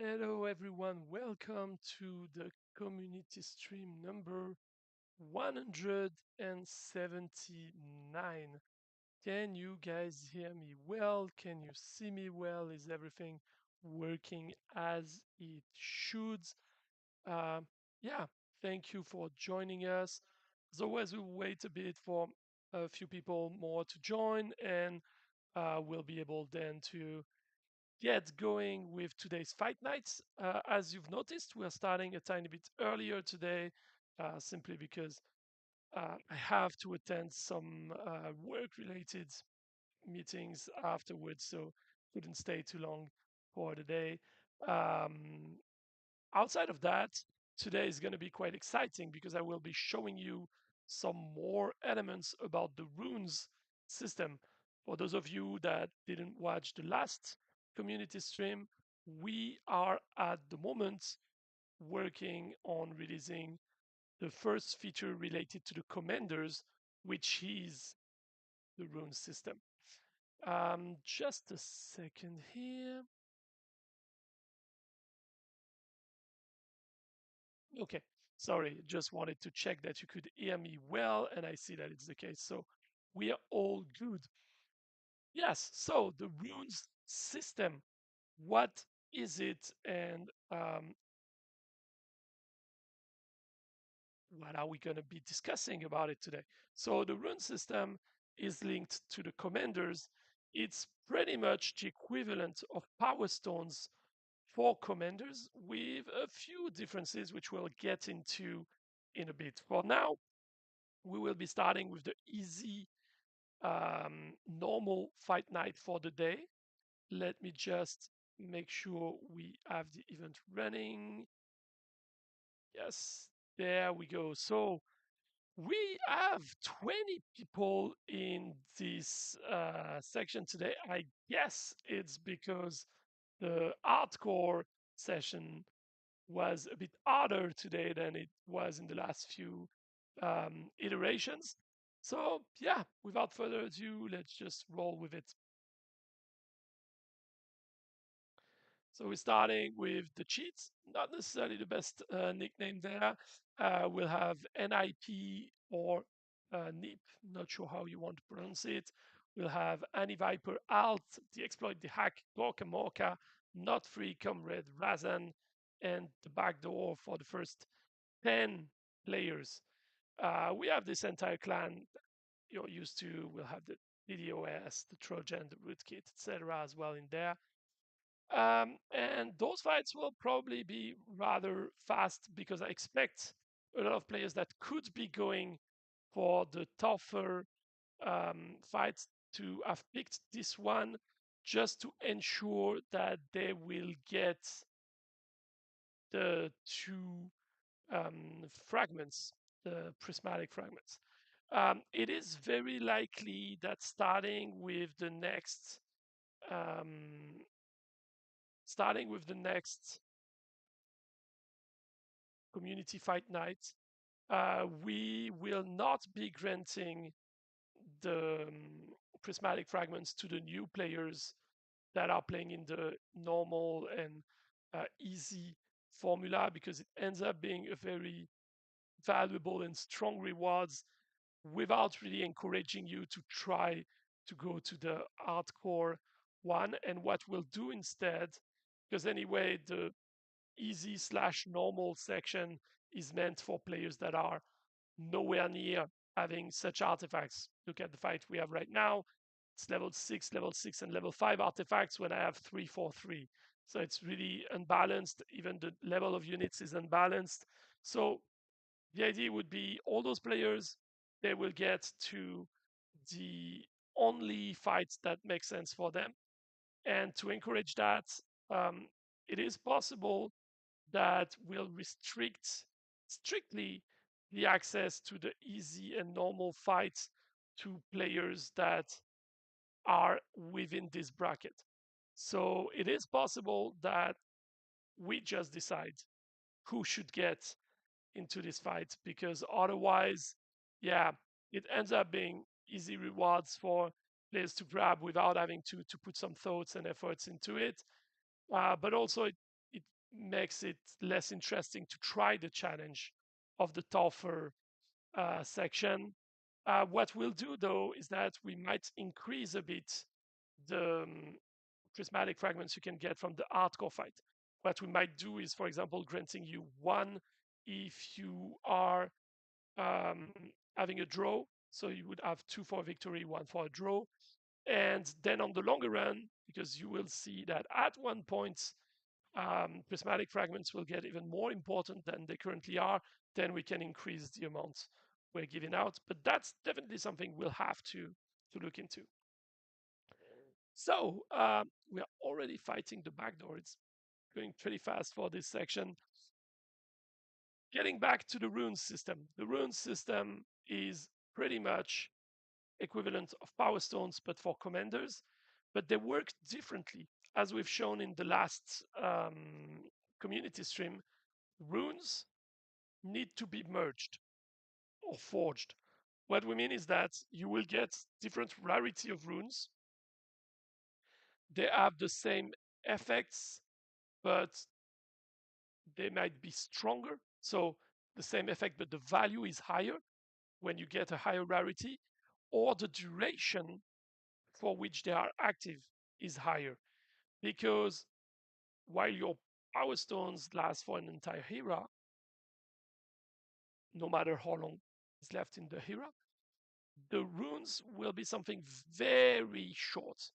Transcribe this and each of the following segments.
Hello, everyone. Welcome to the community stream number 179. Can you guys hear me well? Can you see me well? Is everything working as it should? Um, yeah, thank you for joining us. As always, we'll wait a bit for a few people more to join, and we'll be able then to get going with today's fight nights. As you've noticed, we're starting a tiny bit earlier today, simply because I have to attend some work-related meetings afterwards, so couldn't stay too long for the day. Um, Outside of that, today is going to be quite exciting because I will be showing you some more elements about the runes system. For those of you that didn't watch the last community stream, we are at the moment working on releasing the first feature related to the commanders, which is the rune system. Just a second here. Okay, sorry, just wanted to check that you could hear me well, and I see that it's the case. So we are all good. Yes, so the runes system, what is it, and what are we going to be discussing about it today? So the rune system is linked to the commanders. It's pretty much the equivalent of power stones for commanders with a few differences, which we'll get into in a bit. For now, we will be starting with the easy normal fight night for the day. Let me just make sure we have the event running. Yes, there we go. So we have 20 people in this section today. I guess it's because the hardcore session was a bit harder today than it was in the last few iterations. So, yeah, without further ado, let's just roll with it. So we're starting with the cheats, not necessarily the best nickname there. We'll have NIP or NIP, not sure how you want to pronounce it. We'll have Annie Viper Alt, the exploit, the hack, Gorka Morka, Not Free Comrade Razan, and the backdoor for the first 10 players. We have this entire clan you're used to. We'll have the DDoS, the Trojan, the rootkit, etc. as well in there. And those fights will probably be rather fast because I expect a lot of players that could be going for the tougher fights to have picked this one just to ensure that they will get the two fragments, the prismatic fragments. It is very likely that um, starting with the next community fight night, we will not be granting the prismatic fragments to the new players that are playing in the normal and easy formula because it ends up being a very valuable and strong rewards without really encouraging you to try to go to the hardcore one. And what we'll do instead, because anyway, the easy slash normal section is meant for players that are nowhere near having such artifacts. Look at the fight we have right now. It's level 6, and level 5 artifacts when I have 3, 4, 3. So it's really unbalanced. Even the level of units is unbalanced. So the idea would be all those players, they will get to the only fights that make sense for them. And to encourage that, um, it is possible that will restrict strictly the access to the easy and normal fights to players that are within this bracket. So it is possible that we just decide who should get into this fight because otherwise, yeah, it ends up being easy rewards for players to grab without having to put some thoughts and efforts into it. But also, it makes it less interesting to try the challenge of the tougher section. What we'll do though is that we might increase a bit the prismatic fragments you can get from the hardcore fight. What we might do is, for example, granting you one if you are um, having a draw. So you would have two for a victory, one for a draw. And then on the longer run, because you will see that at one point, prismatic fragments will get even more important than they currently are, then we can increase the amount we're giving out. But that's definitely something we'll have to look into. So we are already fighting the backdoor. It's going pretty fast for this section. Getting back to the runes system. The runes system is pretty much equivalent of power stones, but for commanders. But they work differently. As we've shown in the last community stream, runes need to be merged or forged. What we mean is that you will get different rarity of runes. They have the same effects, but they might be stronger. So the same effect, but the value is higher when you get a higher rarity, or the duration for which they are active is higher. Because while your power stones last for an entire era, no matter how long is left in the era, the runes will be something very short.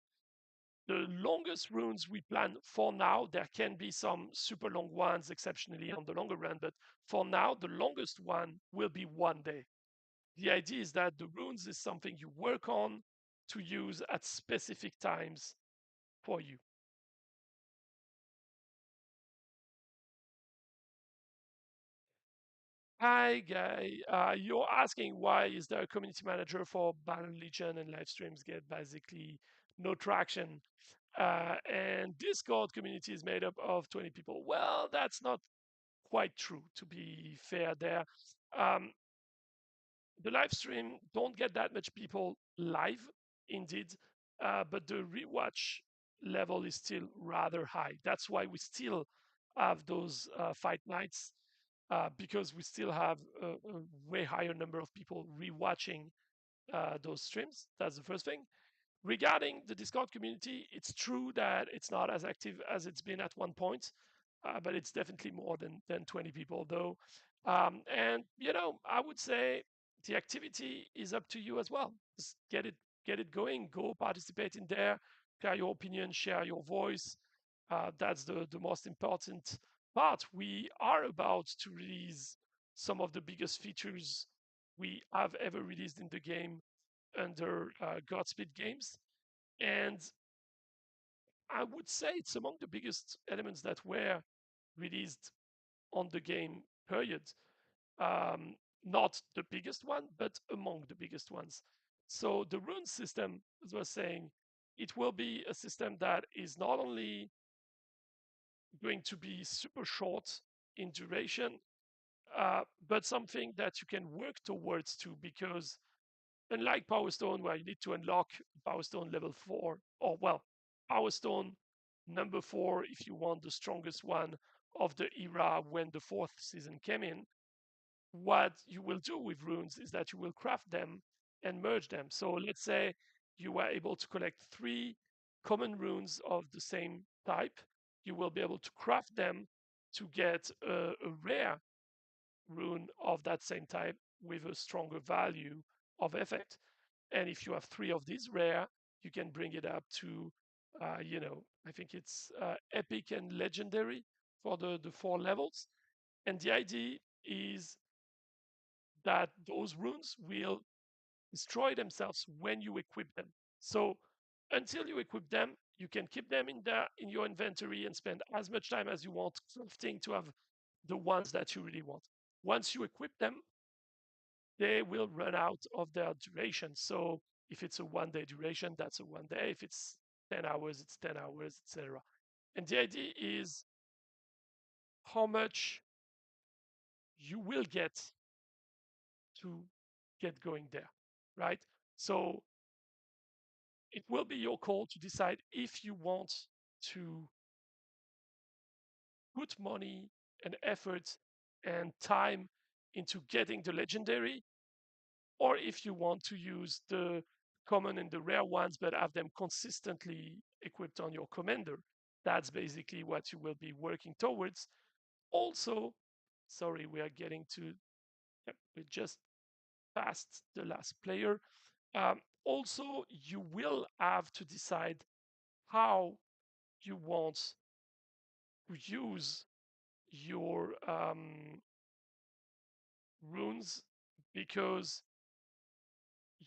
The longest runes we plan for now, there can be some super long ones exceptionally on the longer run, but for now, the longest one will be 1 day. The idea is that the runes is something you work on to use at specific times for you. Hi, Guy. You're asking why is there a community manager for Battle Legion and live streams get basically no traction? And Discord community is made up of 20 people. Well, that's not quite true, to be fair there. Um, the live stream don't get that much people live, indeed, but the rewatch level is still rather high. That's why we still have those fight nights because we still have a way higher number of people rewatching those streams. That's the first thing. Regarding the Discord community, it's true that it's not as active as it's been at one point, but it's definitely more than 20 people, though. And I would say the activity is up to you as well. Just get it going. Go participate in there. Share your opinion. Share your voice. That's the most important part. We are about to release some of the biggest features we have ever released in the game under Godspeed Games. And I would say it's among the biggest elements that were released on the game, period. Um, Not the biggest one, but among the biggest ones. So the rune system, as I was saying, it will be a system that is not only going to be super short in duration, but something that you can work towards too, because unlike Power Stone, where you need to unlock Power Stone level 4, or well, Power Stone number 4 if you want the strongest one of the era when the fourth season came in, what you will do with runes is that you will craft them and merge them. So let's say you were able to collect 3 common runes of the same type, you will be able to craft them to get a rare rune of that same type with a stronger value of effect. And if you have 3 of these rare, you can bring it up to, I think it's epic and legendary for the 4 levels. And the idea is that those runes will destroy themselves when you equip them. So until you equip them, you can keep them in your inventory and spend as much time as you want crafting to have the ones that you really want. Once you equip them, they will run out of their duration. So if it's a 1 day duration, that's a 1 day. If it's 10 hours, it's 10 hours, etc. And the idea is how much you will get to get going there, right? So it will be your call to decide if you want to put money and effort and time into getting the legendary, or if you want to use the common and the rare ones but have them consistently equipped on your commander. That's basically what you will be working towards. Also, sorry, we are getting to, yep, we just passed the last player. Also, you will have to decide how you want to use your runes, because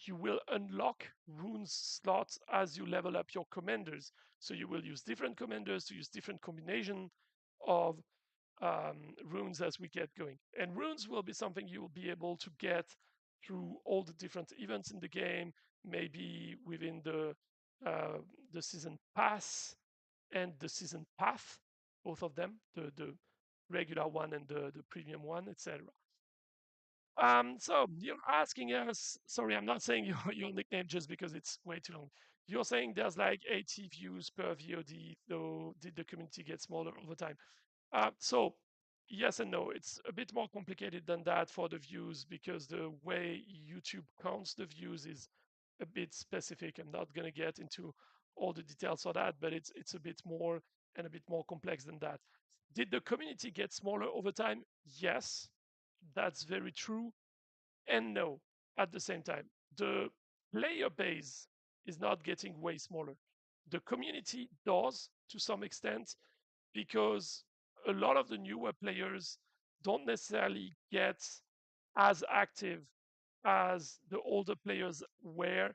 you will unlock runes slots as you level up your commanders. So you will use different commanders to use different combination of runes as we get going. And runes will be something you will be able to get through all the different events in the game, maybe within the season pass and the season path, both of them, the regular one and the premium one, etc. So you're asking us. Sorry, I'm not saying your nickname just because it's way too long. You're saying there's like 80 views per VOD, though did the community get smaller over time? So yes and no. It's a bit more complicated than that for the views, because the way YouTube counts the views is a bit specific. I'm not going to get into all the details of that, but it's a bit more and a bit more complex than that. Did the community get smaller over time? Yes, that's very true, and no at the same time. The player base is not getting way smaller. The community does to some extent, because a lot of the newer players don't necessarily get as active as the older players were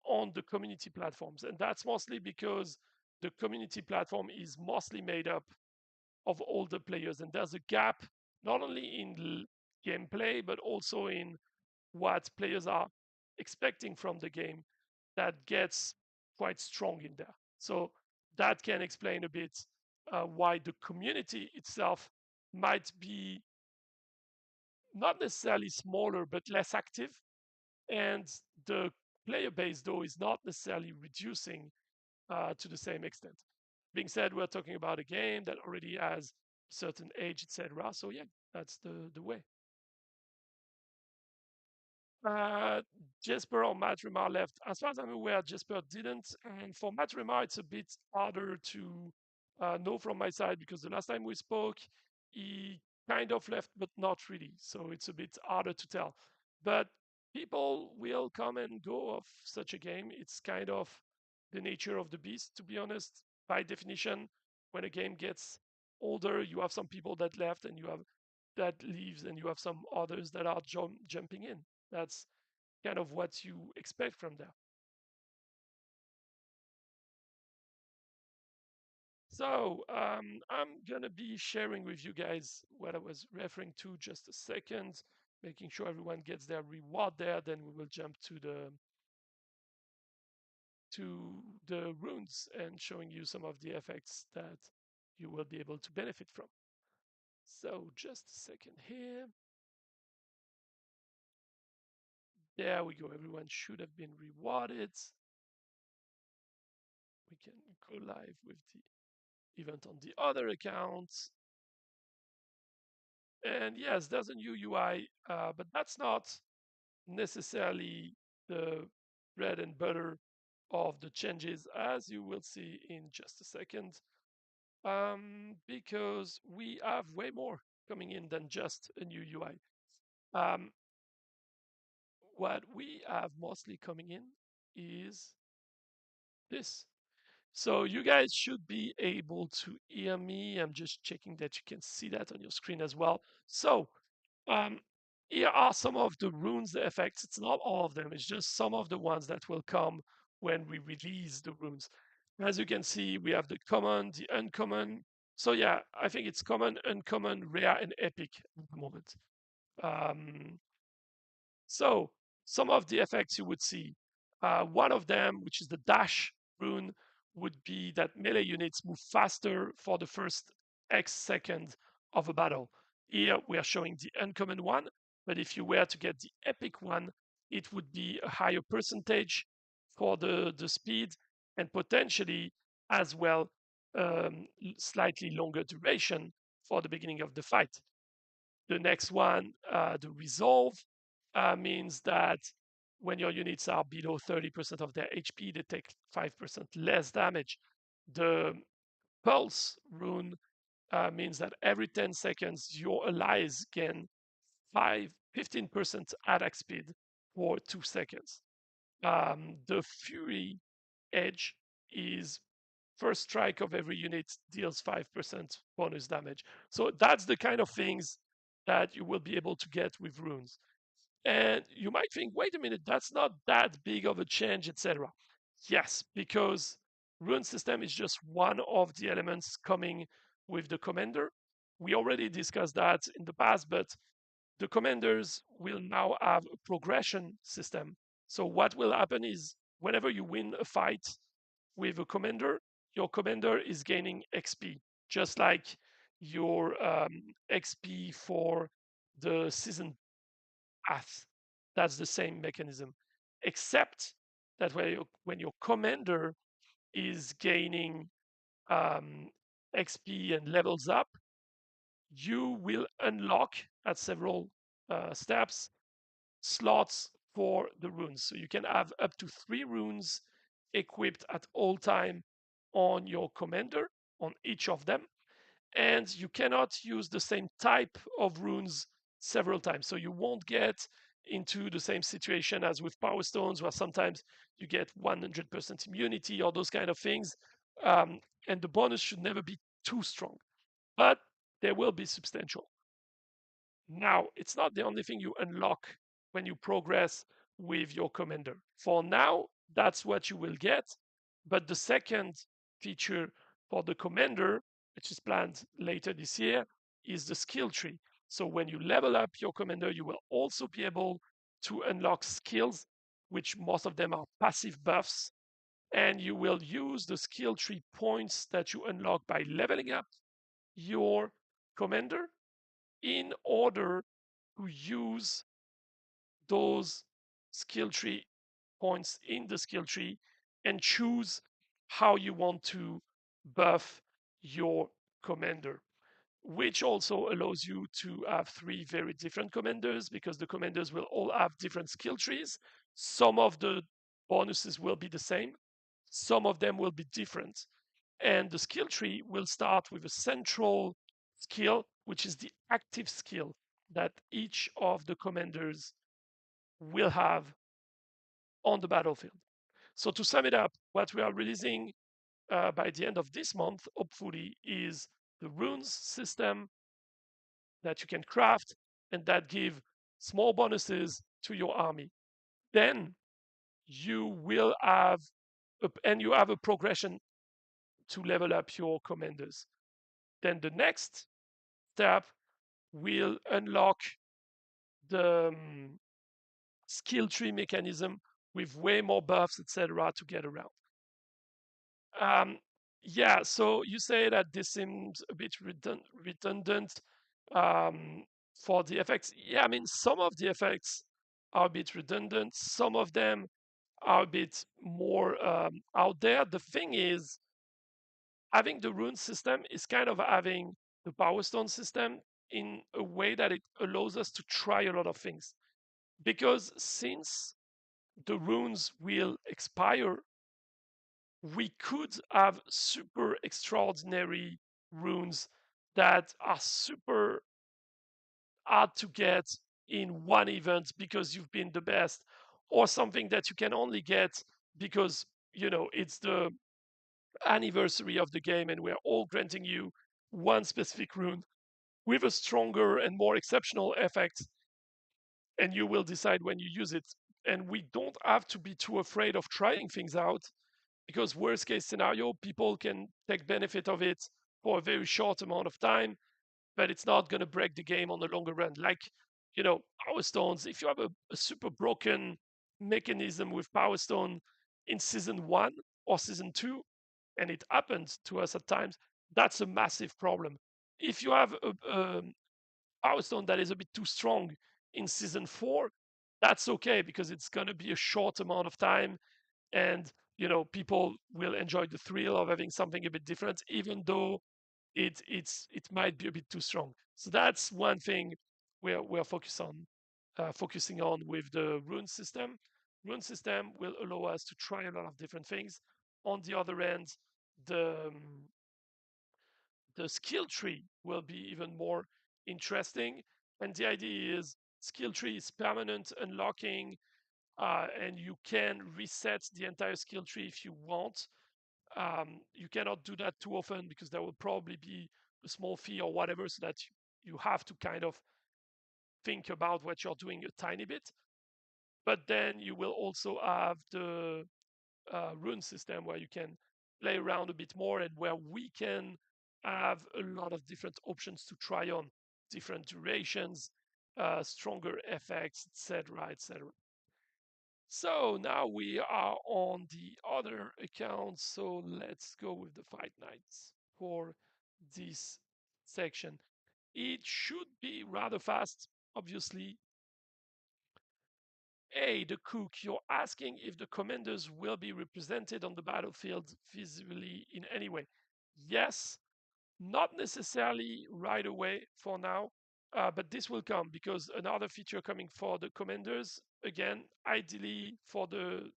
on the community platforms. And that's mostly because the community platform is mostly made up of older players. And there's a gap not only in gameplay, but also in what players are expecting from the game that gets quite strong in there. So that can explain a bit why the community itself might be not necessarily smaller, but less active. And the player base, though, is not necessarily reducing to the same extent. Being said, we're talking about a game that already has a certain age, etc. So yeah, that's the way. Uh, Jesper or Matt Remar left. As far as I'm aware, Jesper didn't. And for Matt Remar, it's a bit harder to know from my side, because the last time we spoke, he kind of left, but not really. So it's a bit harder to tell. But people will come and go of such a game. It's kind of the nature of the beast, to be honest. By definition, when a game gets older, you have some people that left and you have that leaves, and you have some others that are jumping in. That's kind of what you expect from them. So I'm gonna be sharing with you guys what I was referring to just a second, making sure everyone gets their reward there. Then we will jump to the runes and showing you some of the effects that you will be able to benefit from. So just a second here. There we go. Everyone should have been rewarded. We can go live with the event on the other accounts. And yes, there's a new UI, but that's not necessarily the bread and butter of the changes, as you will see in just a second, because we have way more coming in than just a new UI. Um, what we have mostly coming in is this. So you guys should be able to hear me. I'm just checking that you can see that on your screen as well. So um, here are some of the runes effects. It's not all of them. It's just some of the ones that will come when we release the runes. As you can see, we have the common, the uncommon. So yeah, I think it's common, uncommon, rare, and epic at the moment. Um, so some of the effects you would see. One of them, which is the dash rune, would be that melee units move faster for the first X second of a battle. Here we are showing the uncommon one, but if you were to get the epic one, it would be a higher percentage for the speed, and potentially as well slightly longer duration for the beginning of the fight. The next one, the resolve, means that when your units are below 30% of their HP, they take 5% less damage. The pulse rune means that every 10 seconds, your allies gain 15% attack speed for 2 seconds. The Fury Edge is first strike of every unit deals 5% bonus damage. So that's the kind of things that you will be able to get with runes. And you might think, wait a minute, that's not that big of a change, etc. Yes, because rune system is just one of the elements coming with the commander. We already discussed that in the past, but the commanders will now have a progression system. So what will happen is whenever you win a fight with a commander, your commander is gaining XP, just like your XP for the season path. That's the same mechanism, except that when your commander is gaining XP and levels up, you will unlock at several steps slots for the runes. So you can have up to 3 runes equipped at all time on your commander, on each of them. And you cannot use the same type of runes several times. So you won't get into the same situation as with power stones, where sometimes you get 100% immunity or those kind of things. And the bonus should never be too strong, but they will be substantial. Now, it's not the only thing you unlock when you progress with your commander. For now, that's what you will get. But the second feature for the commander, which is planned later this year, is the skill tree. So when you level up your commander, you will also be able to unlock skills, which most of them are passive buffs. And you will use the skill tree points that you unlock by leveling up your commander in order to use those skill tree points in the skill tree and choose how you want to buff your commander, which also allows you to have 3 very different commanders because the commanders will all have different skill trees. Some of the bonuses will be the same, some of them will be different. And the skill tree will start with a central skill, which is the active skill that each of the commanders will have on the battlefield. So to sum it up, what we are releasing by the end of this month, hopefully, is the runes system that you can craft and that give small bonuses to your army. Then you will have and you have a progression to level up your commanders. Then the next step will unlock the skill tree mechanism with way more buffs, etc., to get around. Um, yeah, so you say that this seems a bit redundant for the effects. Yeah, I mean, some of the effects are a bit redundant, some of them are a bit more out there. The thing is, having the rune system is kind of having the power stone system in a way that it allows us to try a lot of things. Because since the runes will expire, we could have super extraordinary runes that are super hard to get in one event because you've been the best, or something that you can only get because it's the anniversary of the game and we're all granting you one specific rune with a stronger and more exceptional effect, and you will decide when you use it. And we don't have to be too afraid of trying things out, because worst case scenario, people can take benefit of it for a very short amount of time, but it's not going to break the game on the longer run. Like, Power Stones, if you have a super broken mechanism with Power Stone in season 1 or season 2, and it happens to us at times, that's a massive problem. If you have a Power Stone that is a bit too strong in season 4, that's okay because it's going to be a short amount of time, and people will enjoy the thrill of having something a bit different, even though it might be a bit too strong. So that's one thing we're focusing on with the rune system. Rune system will allow us to try a lot of different things. On the other end, the the skill tree will be even more interesting. And the idea is skill tree is permanent unlocking, and you can reset the entire skill tree if you want. You cannot do that too often because there will probably be a small fee or whatever, so that you have to kind of think about what you're doing a tiny bit. But then you will also have the rune system where you can play around a bit more and where we can have a lot of different options to try on, different durations, stronger effects, etc., etc. So now we are on the other account. So let's go with the fight nights for this section. It should be rather fast, obviously. Hey, the cook, you're asking if the commanders will be represented on the battlefield visibly in any way. Yes, not necessarily right away for now, but this will come because another feature coming for the commanders, again, ideally for the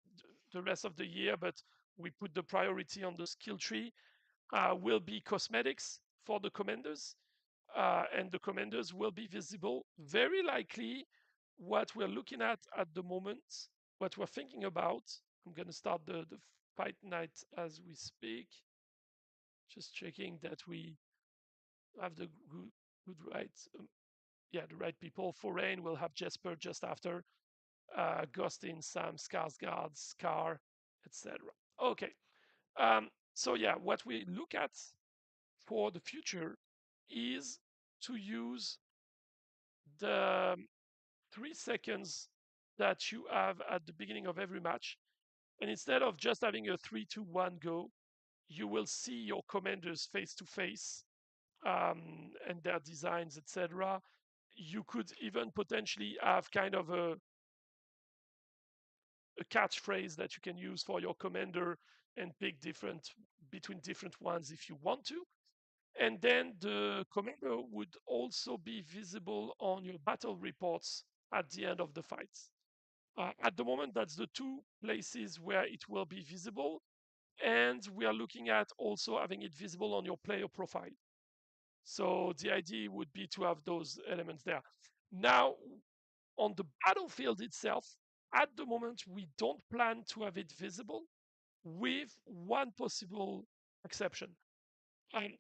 rest of the year, but we put the priority on the skill tree, will be cosmetics for the commanders. And the commanders will be visible. Very likely, what we're looking at the moment, what we're thinking about. I'm going to start the fight night as we speak. Just checking that we have the good right, the right people. For rain, we'll have Jesper just after. Ghostin, Sam, Skarsgård, Scar, etc. Okay. So yeah, what we look at for the future is to use the 3 seconds that you have at the beginning of every match. And instead of just having a 3, 2, 1 go, you will see your commanders face to face and their designs, etc. You could even potentially have kind of a catchphrase that you can use for your commander and pick different between different ones if you want to. And then the commander would also be visible on your battle reports at the end of the fights. At the moment, that's the two places where it will be visible. And we are looking at also having it visible on your player profile. So the idea would be to have those elements there. Now, on the battlefield itself, at the moment, we don't plan to have it visible with one possible exception.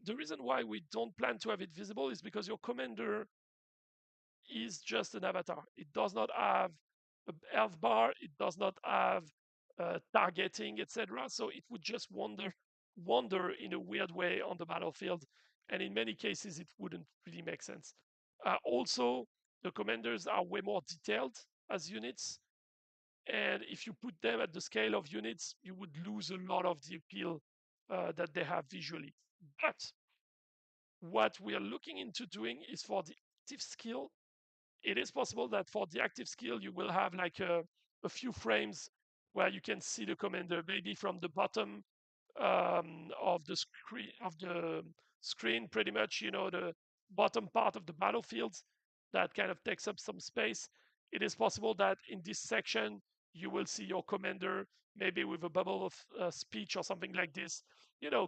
The reason why we don't plan to have it visible is because your commander is just an avatar. It does not have a health bar. It does not have targeting, etc. So it would just wander in a weird way on the battlefield, and in many cases, it wouldn't really make sense. Also, the commanders are way more detailed as units, and if you put them at the scale of units, you would lose a lot of the appeal that they have visually. But what we are looking into doing is for the active skill, it is possible that for the active skill, you will have like a few frames where you can see the commander maybe from the bottom of the screen, pretty much, the bottom part of the battlefield that kind of takes up some space. It is possible that in this section, you will see your commander maybe with a bubble of speech or something like this.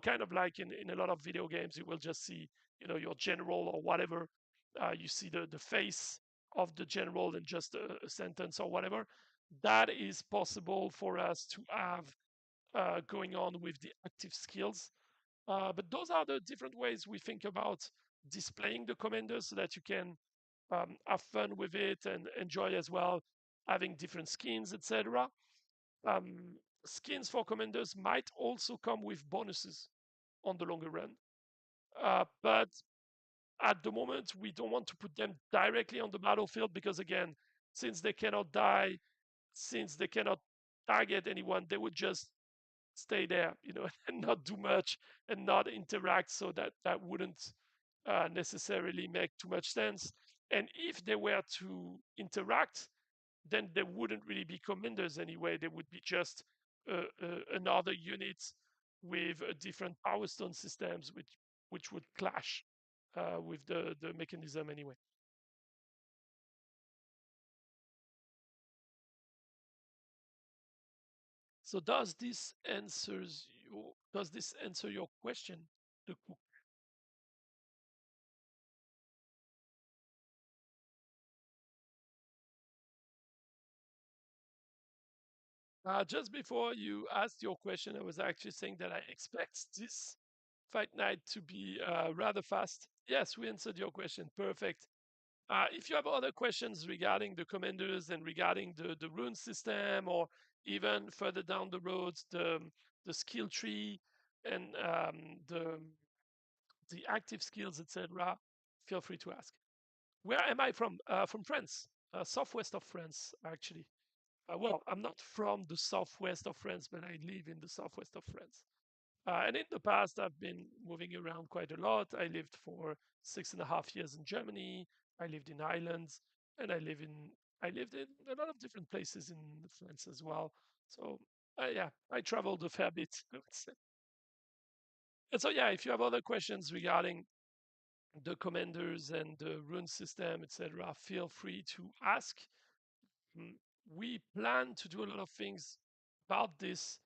Kind of like in a lot of video games, you will just see, your general or whatever. You see the face of the general and just a sentence or whatever. That is possible for us to have going on with the active skills. But those are the different ways we think about displaying the commanders so that you can have fun with it and enjoy as well having different skins, etc. Um, Skins for commanders might also come with bonuses on the longer run. But at the moment, we don't want to put them directly on the battlefield because, again, since they cannot die, since they cannot target anyone, they would just stay there, and not do much and not interact. So that wouldn't necessarily make too much sense. And if they were to interact, then they wouldn't really be commanders anyway. They would be just another unit with different power stone systems, which which would clash with the mechanism anyway. So does this answer your question? The cook. Just before you asked your question, I was actually saying that I expect this fight night to be rather fast. Yes, we answered your question. Perfect. If you have other questions regarding the commanders and regarding the rune system, or even further down the road, the skill tree and the active skills, etc., feel free to ask. Where am I from? From France, southwest of France, actually. Well, I'm not from the southwest of France, but I live in the southwest of France. And in the past, I've been moving around quite a lot. I lived for 6.5 years in Germany. I lived in Ireland, and I lived in a lot of different places in France as well. So yeah, I traveled a fair bit, I would say. And so yeah, if you have other questions regarding the commanders and the rune system, etc., feel free to ask. Mm, We plan to do a lot of things about this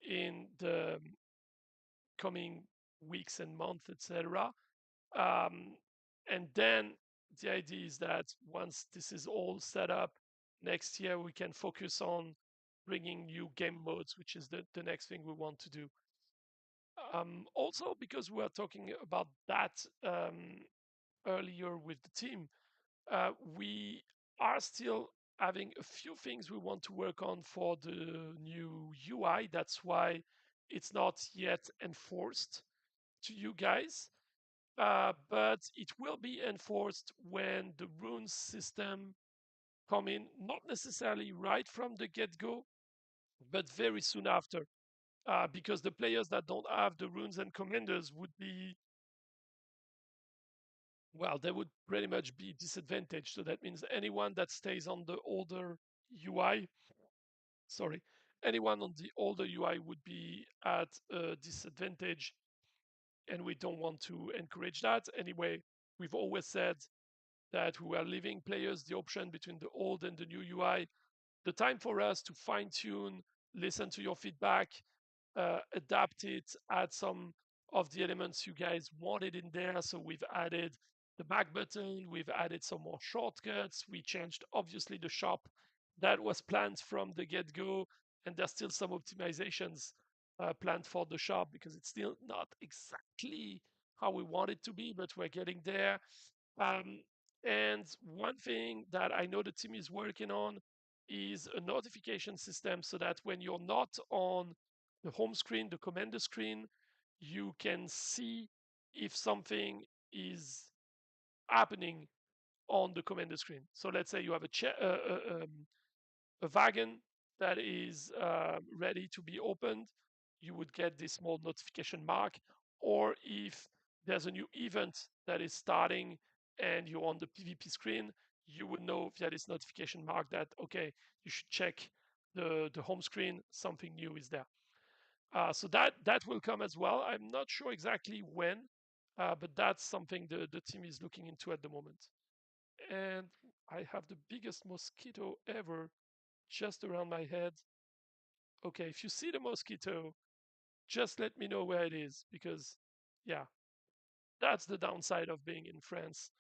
in the coming weeks and months, etc. Um, and then the idea is that once this is all set up, next year we can focus on bringing new game modes, which is the next thing we want to do. Also, because we are talking about that earlier with the team, we are still having a few things we want to work on for the new UI. That's why it's not yet enforced to you guys. But it will be enforced when the runes system come in, not necessarily right from the get-go, but very soon after. Because the players that don't have the runes and commanders would be, well, they would pretty much be disadvantaged. So that means anyone that stays on the older UI, sorry, anyone on the older UI would be at a disadvantage, and we don't want to encourage that. Anyway, we've always said that we are leaving players the option between the old and the new UI. The time for us to fine tune, listen to your feedback, adapt it, add some of the elements you guys wanted in there. So we've added the back button, we've added some more shortcuts, we changed obviously the shop that was planned from the get go, and there's still some optimizations planned for the shop because it's still not exactly how we want it to be, but we're getting there. Um, and one thing that I know the team is working on is a notification system so that when you're not on the home screen, the commander screen, you can see if something is happening on the commander screen. So let's say you have a wagon that is ready to be opened, you would get this small notification mark. Or if there's a new event that is starting and you're on the PvP screen, you would know via this notification mark that, okay, you should check the home screen, something new is there. So that will come as well. I'm not sure exactly when, but that's something the team is looking into at the moment. And I have the biggest mosquito ever just around my head. Okay, if you see the mosquito, just let me know where it is because, yeah, that's the downside of being in France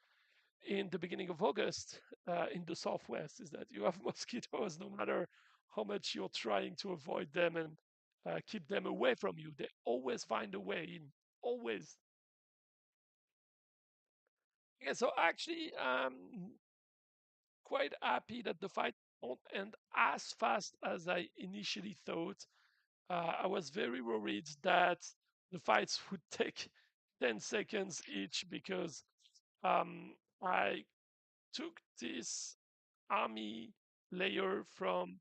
in the beginning of August in the southwest is that you have mosquitoes no matter how much you're trying to avoid them and keep them away from you. They always find a way in, always. Yeah, so actually, quite happy that the fight won't end as fast as I initially thought. I was very worried that the fights would take 10 seconds each because um, I took this army layer from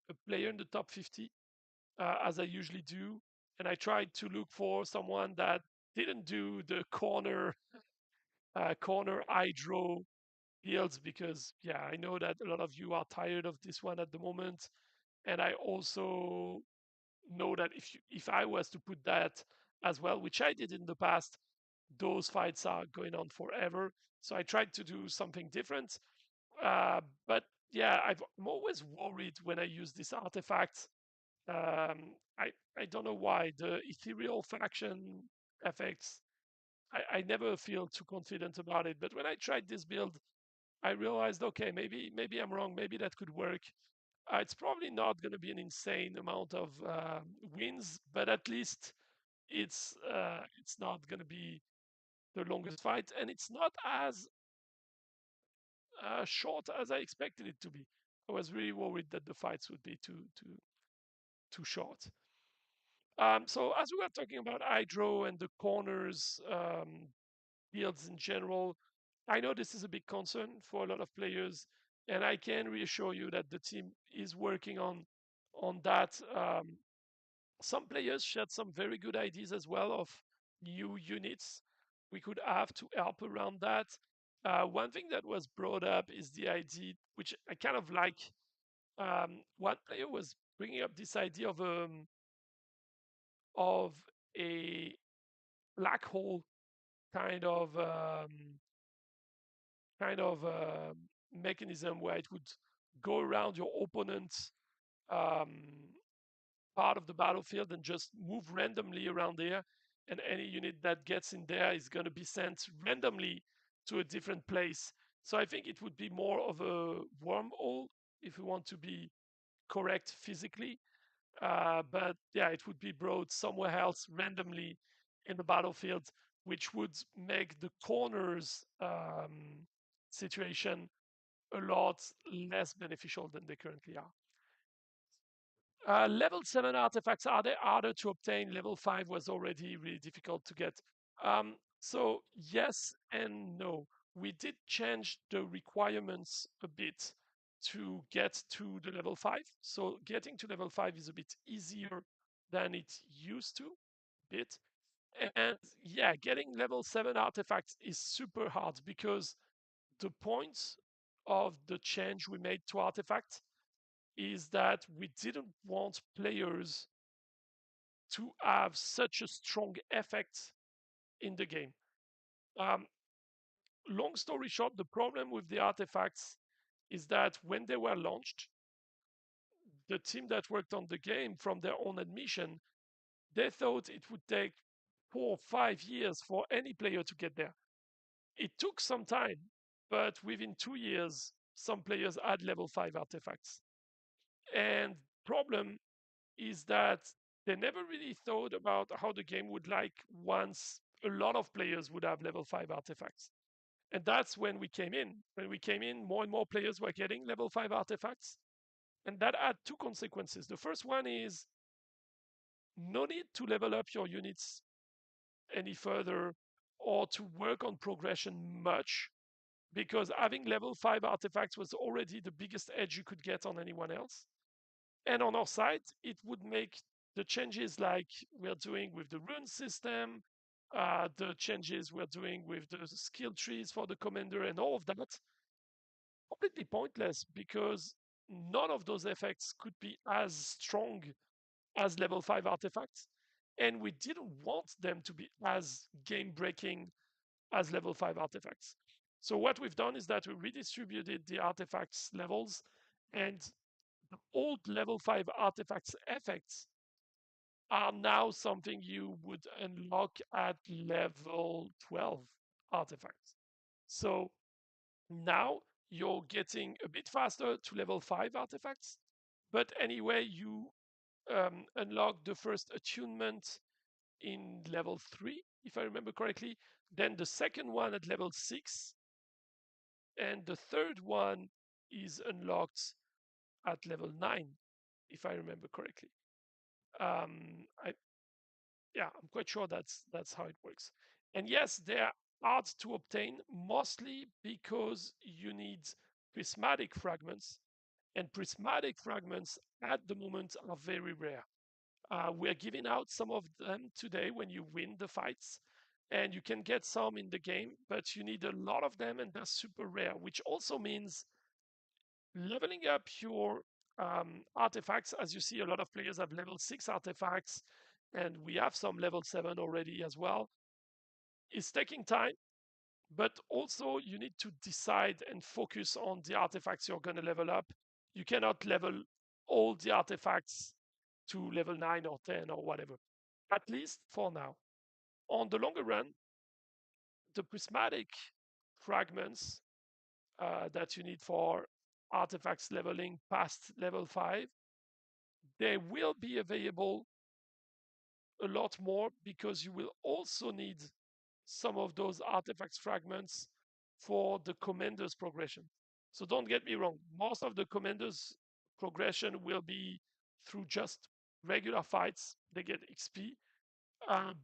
a player in the top 50, as I usually do, and I tried to look for someone that didn't do the corner hydro builds because, yeah, I know that a lot of you are tired of this one at the moment, and I also know that if I was to put that as well, which I did in the past, those fights are going on forever. So I tried to do something different. But yeah, I'm always worried when I use this artifact. I don't know why the ethereal faction effects. I never feel too confident about it. But when I tried this build, I realized, okay, maybe I'm wrong. Maybe that could work. It's probably not going to be an insane amount of wins, but at least it's not going to be the longest fight, and it's not as short as I expected it to be. I was really worried that the fights would be too short. So as we were talking about hydro and the corners builds in general, I know this is a big concern for a lot of players, and I can reassure you that the team is working on that. Some players shared some very good ideas as well of new units we could have to help around that. One thing that was brought up is the idea, which I kind of like. One player was bringing up this idea of a black hole kind of kind of mechanism where it would go around your opponent's um, part of the battlefield and just move randomly around there. And any unit that gets in there is going to be sent randomly to a different place. So I think it would be more of a wormhole if we want to be correct physically. But yeah, it would be brought somewhere else randomly in the battlefield, which would make the corners situation a lot less beneficial than they currently are. Level 7 artifacts, are they harder to obtain? Level 5 was already really difficult to get. So, yes and no. We did change the requirements a bit to get to the level 5. So, getting to level 5 is a bit easier than it used to, bit. And yeah, getting level 7 artifacts is super hard because the point of the change we made to artifacts is that we didn't want players to have such a strong effect in the game. Um, Long story short, the problem with the artifacts is that when they were launched, the team that worked on the game, from their own admission, they thought it would take 4 or 5 years for any player to get there. It took some time, but within 2 years, some players had level 5 artifacts. And problem is that they never really thought about how the game would like once a lot of players would have level 5 artifacts. And that's when we came in. When we came in, more and more players were getting level 5 artifacts. And that had two consequences. The first one is no need to level up your units any further or to work on progression much, because having level 5 artifacts was already the biggest edge you could get on anyone else. And on our side, it would make the changes like we're doing with the rune system, the changes we're doing with the skill trees for the commander, and all of that completely pointless because none of those effects could be as strong as level 5 artifacts. And we didn't want them to be as game breaking as level 5 artifacts. So, what we've done is that we redistributed the artifacts levels, and the old level 5 artifacts effects are now something you would unlock at level 12 artifacts. So now you're getting a bit faster to level 5 artifacts, but anyway, you unlock the first attunement in level 3, if I remember correctly, then the second one at level 6, and the third one is unlocked at level 9, if I remember correctly. I Yeah, I'm quite sure that's how it works. And yes, they're hard to obtain, mostly because you need prismatic fragments, and prismatic fragments at the moment are very rare. We're giving out some of them today when you win the fights, and you can get some in the game, but you need a lot of them, and they're super rare, which also means leveling up your artifacts. As you see, a lot of players have level 6 artifacts, and we have some level 7 already as well. it's taking time, but also you need to decide and focus on the artifacts you're going to level up. You cannot level all the artifacts to level 9 or 10 or whatever, at least for now. On the longer run, the prismatic fragments that you need for artifacts leveling past level 5, they will be available a lot more because you will also need some of those artifacts fragments for the commander's progression. So don't get me wrong, most of the commander's progression will be through just regular fights, they get XP.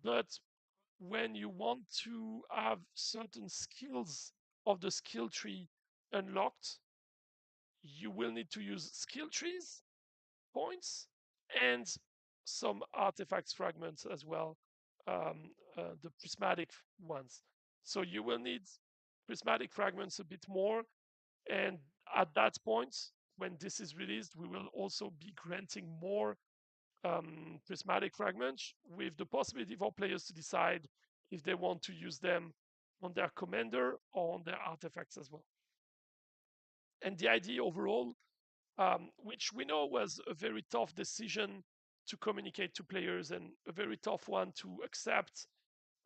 But when you want to have certain skills of the skill tree unlocked, you will need to use skill trees points and some artifacts fragments as well, the prismatic ones. So you will need prismatic fragments a bit more. And at that point, when this is released, we will also be granting more prismatic fragments with the possibility for players to decide if they want to use them on their commander or on their artifacts as well. And the idea overall, which we know was a very tough decision to communicate to players and a very tough one to accept.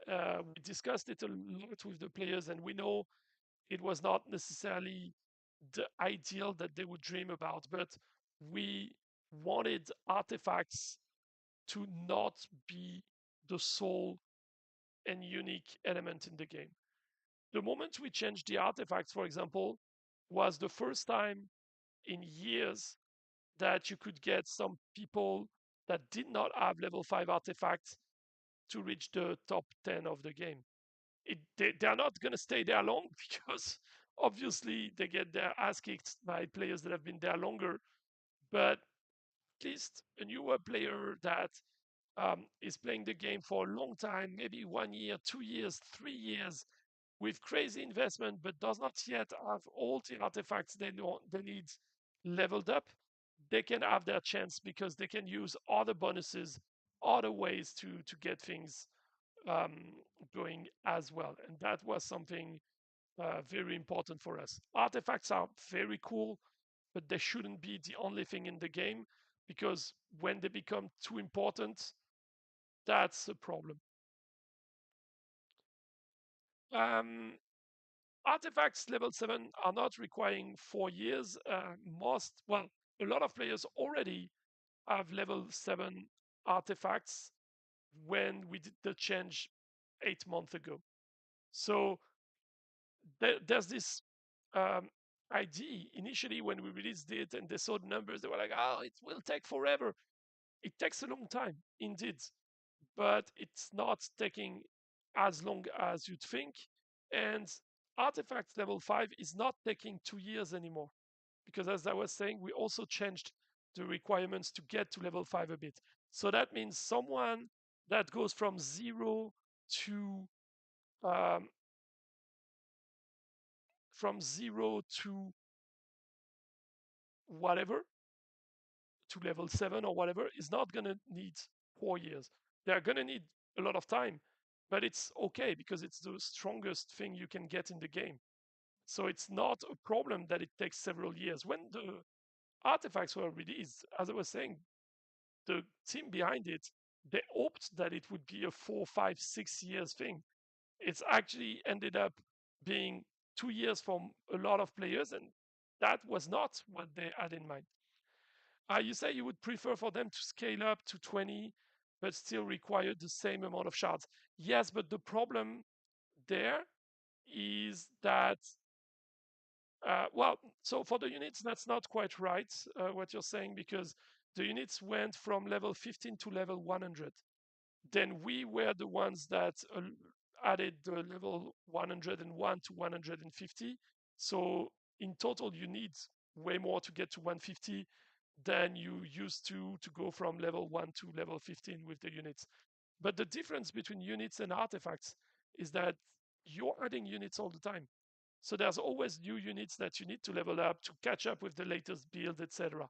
We discussed it a lot with the players, and we know it was not necessarily the ideal that they would dream about, but we wanted artifacts to not be the sole and unique element in the game. The moment we changed the artifacts, for example, was the first time in years that you could get some people that did not have level 5 artifacts to reach the top 10 of the game. They're not going to stay there long because obviously they get their ass kicked by players that have been there longer. But at least a newer player that is playing the game for a long time, maybe 1 year, 2 years, 3 years, with crazy investment, but does not yet have all the artifacts they need leveled up, they can have their chance because they can use other bonuses, other ways to get things um, going as well. And that was something very important for us. Artifacts are very cool, but they shouldn't be the only thing in the game because when they become too important, that's a problem. Um, Artifacts level 7 are not requiring 4 years. A lot of players already have level 7 artifacts when we did the change 8 months ago. So there's this um, idea initially when we released it and they saw the numbers, they were like, oh, it will take forever. It takes a long time, indeed, but it's not taking as long as you'd think. And Artifact level 5 is not taking 2 years anymore. Because as I was saying, we also changed the requirements to get to level 5 a bit. So that means someone that goes from 0 to um, from 0 to whatever, to level 7 or whatever, is not going to need 4 years. They're going to need a lot of time, but it's okay because it's the strongest thing you can get in the game. So it's not a problem that it takes several years. When the artifacts were released, as I was saying, the team behind it, they hoped that it would be a 4, 5, 6 years thing. It's actually ended up being 2 years for a lot of players, and that was not what they had in mind. You say you would prefer for them to scale up to 20, but still require the same amount of shards. Yes, but the problem there is that so for the units, that's not quite right, what you're saying, because the units went from level 15 to level 100. Then we were the ones that added the level 101 to 150. So in total, you need way more to get to 150 than you used to go from level 1 to level 15 with the units. But the difference between units and artifacts is that you're adding units all the time. So there's always new units that you need to level up to catch up with the latest build, etc.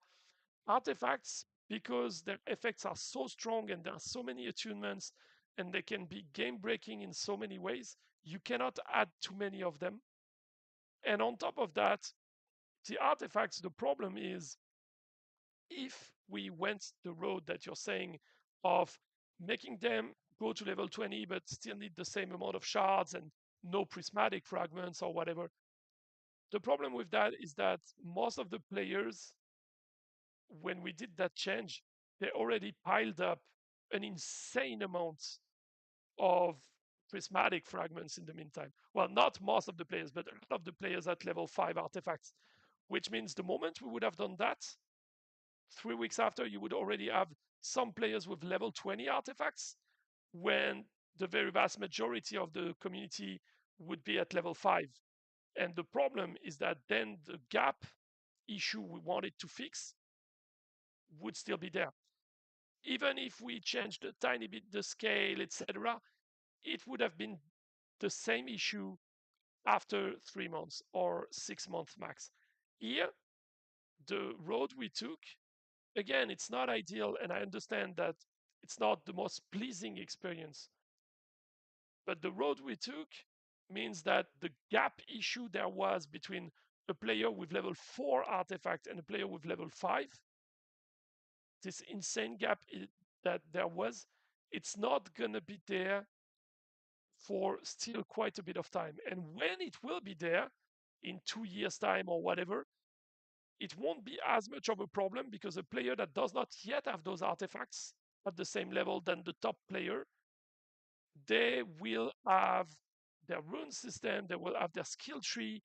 Artifacts, because their effects are so strong and there are so many attunements and they can be game breaking in so many ways. You cannot add too many of them. And on top of that, the artifacts, the problem is if we went the road that you're saying of making them go to level 20 but still need the same amount of shards and no prismatic fragments or whatever, the problem with that is that most of the players, when we did that change, they already piled up an insane amount of prismatic fragments in the meantime. Well, not most of the players, but a lot of the players at level 5 artifacts, which means the moment we would have done that, 3 weeks after, you would already have some players with level 20 artifacts, when the very vast majority of the community would be at level 5. And the problem is that then the gap issue we wanted to fix would still be there. Even if we changed a tiny bit the scale, etc., it would have been the same issue after 3 months or 6 months max. Here, the road we took, again, it's not ideal, and I understand that it's not the most pleasing experience. But the road we took means that the gap issue there was between a player with level 4 artifact and a player with level 5, this insane gap that there was, it's not going to be there for still quite a bit of time. And when it will be there, in 2 years' time or whatever, it won't be as much of a problem because a player that does not yet have those artifacts at the same level than the top player, they will have their rune system, they will have their skill tree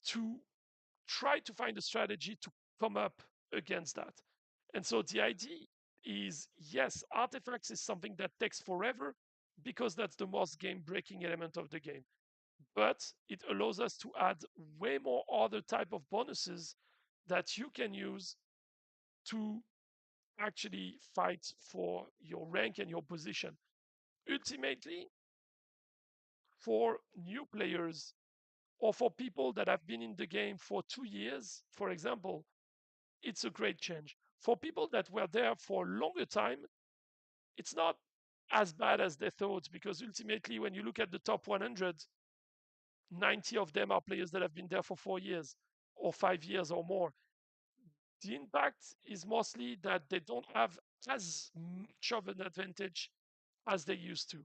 to try to find a strategy to come up against that. And so the idea is, yes, artifacts is something that takes forever because that's the most game breaking element of the game. But it allows us to add way more other type of bonuses that you can use to actually fight for your rank and your position. Ultimately, for new players or for people that have been in the game for 2 years, for example, it's a great change. For people that were there for a longer time, it's not as bad as they thought because ultimately, when you look at the top 100, 90 of them are players that have been there for 4 years or 5 years or more. The impact is mostly that they don't have as much of an advantage as they used to.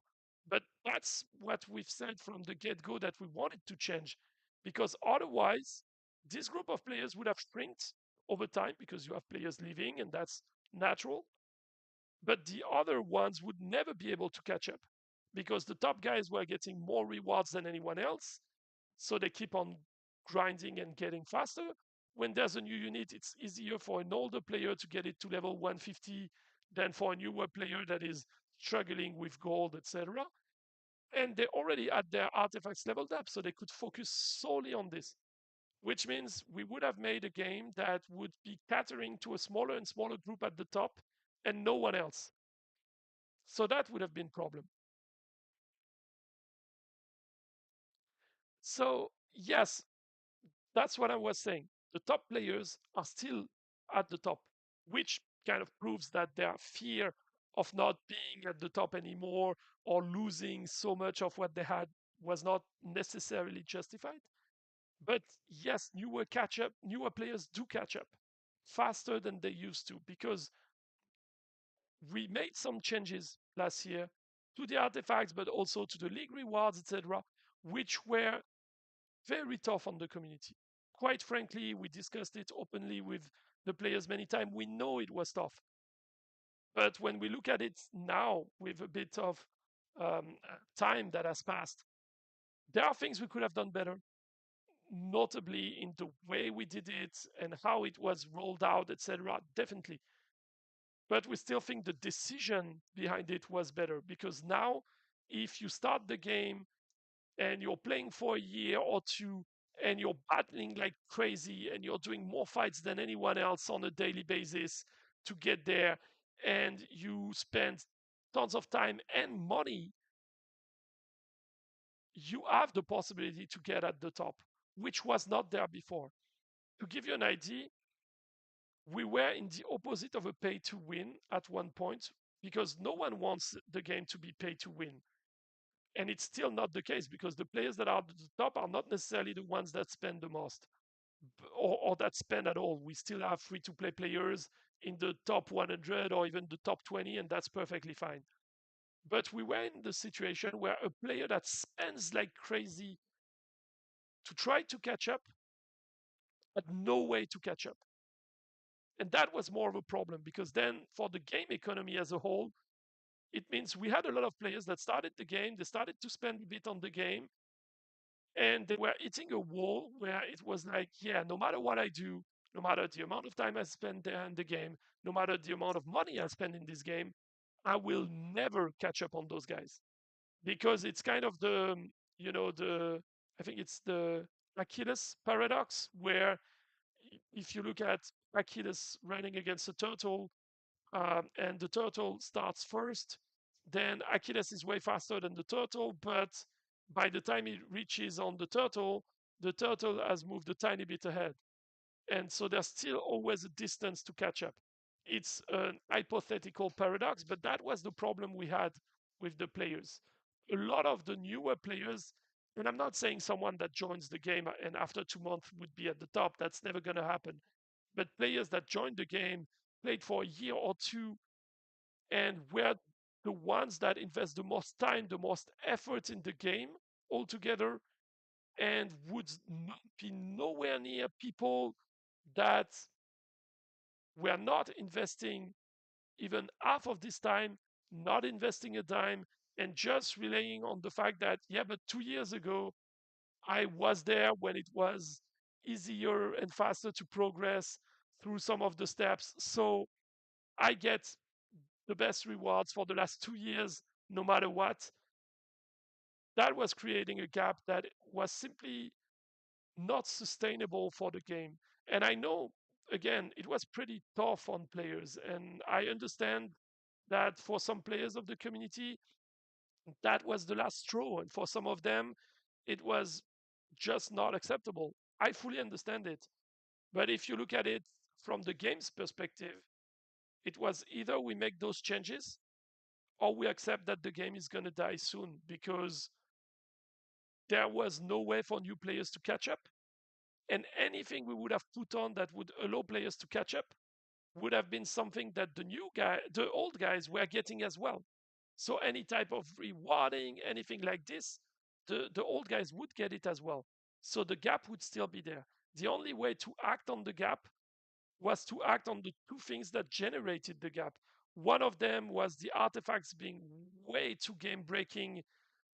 But that's what we've said from the get go that we wanted to change because otherwise, this group of players would have shrinked over time because you have players leaving and that's natural. But the other ones would never be able to catch up because the top guys were getting more rewards than anyone else. So they keep on grinding and getting faster. When there's a new unit, it's easier for an older player to get it to level 150 than for a newer player that is struggling with gold, etc. And they already had their artifacts leveled up, so they could focus solely on this, which means we would have made a game that would be catering to a smaller and smaller group at the top and no one else. So that would have been a problem. So, yes, that's what I was saying. The top players are still at the top, which kind of proves that their fear of not being at the top anymore or losing so much of what they had was not necessarily justified. But yes, newer players do catch up faster than they used to because we made some changes last year to the artifacts, but also to the league rewards, etc., which were very tough on the community. Quite frankly, we discussed it openly with the players many times. We know it was tough. But when we look at it now with a bit of time that has passed, there are things we could have done better, notably in the way we did it and how it was rolled out, etc. Definitely. But we still think the decision behind it was better because now, if you start the game and you're playing for a year or two and you're battling like crazy and you're doing more fights than anyone else on a daily basis to get there, and you spend tons of time and money, you have the possibility to get at the top, which was not there before. To give you an idea, we were in the opposite of a pay to win at one point. because no one wants the game to be pay to win. And it's still not the case because the players that are at the top are not necessarily the ones that spend the most or that spend at all. We still have free to play players in the top 100 or even the top 20, and that's perfectly fine. But we were in the situation where a player that spends like crazy to try to catch up had no way to catch up. And that was more of a problem because then for the game economy as a whole, it means we had a lot of players that started the game, they started to spend a bit on the game, and they were hitting a wall where it was like, yeah, no matter what I do, no matter the amount of time I spend there in the game, no matter the amount of money I spend in this game, I will never catch up on those guys because it's kind of the, the, I think it's the Achilles paradox where if you look at Achilles running against a turtle, and the turtle starts first, then Achilles is way faster than the turtle, but by the time he reaches on the turtle has moved a tiny bit ahead. And so there's still always a distance to catch up. It's an hypothetical paradox, but that was the problem we had with the players. A lot of the newer players, and I'm not saying someone that joins the game and after 2 months would be at the top, that's never going to happen. But players that joined the game, played for a year or two, and were the ones that invest the most time, the most effort in the game altogether, and would be nowhere near people that were not investing even half of this time, not investing a dime, and just relying on the fact that, yeah, but 2 years ago, I was there when it was easier and faster to progress through some of the steps. So I get the best rewards for the last 2 years, no matter what. That was creating a gap that was simply not sustainable for the game. And I know, again, it was pretty tough on players. And I understand that for some players of the community, that was the last straw. And for some of them, it was just not acceptable. I fully understand it. But if you look at it from the game's perspective, it was either we make those changes or we accept that the game is going to die soon because there was no way for new players to catch up. And anything we would have put on that would allow players to catch up would have been something that the old guys were getting as well. So any type of rewarding, anything like this, the old guys would get it as well. So the gap would still be there. The only way to act on the gap was to act on the two things that generated the gap. One of them was the artifacts being way too game breaking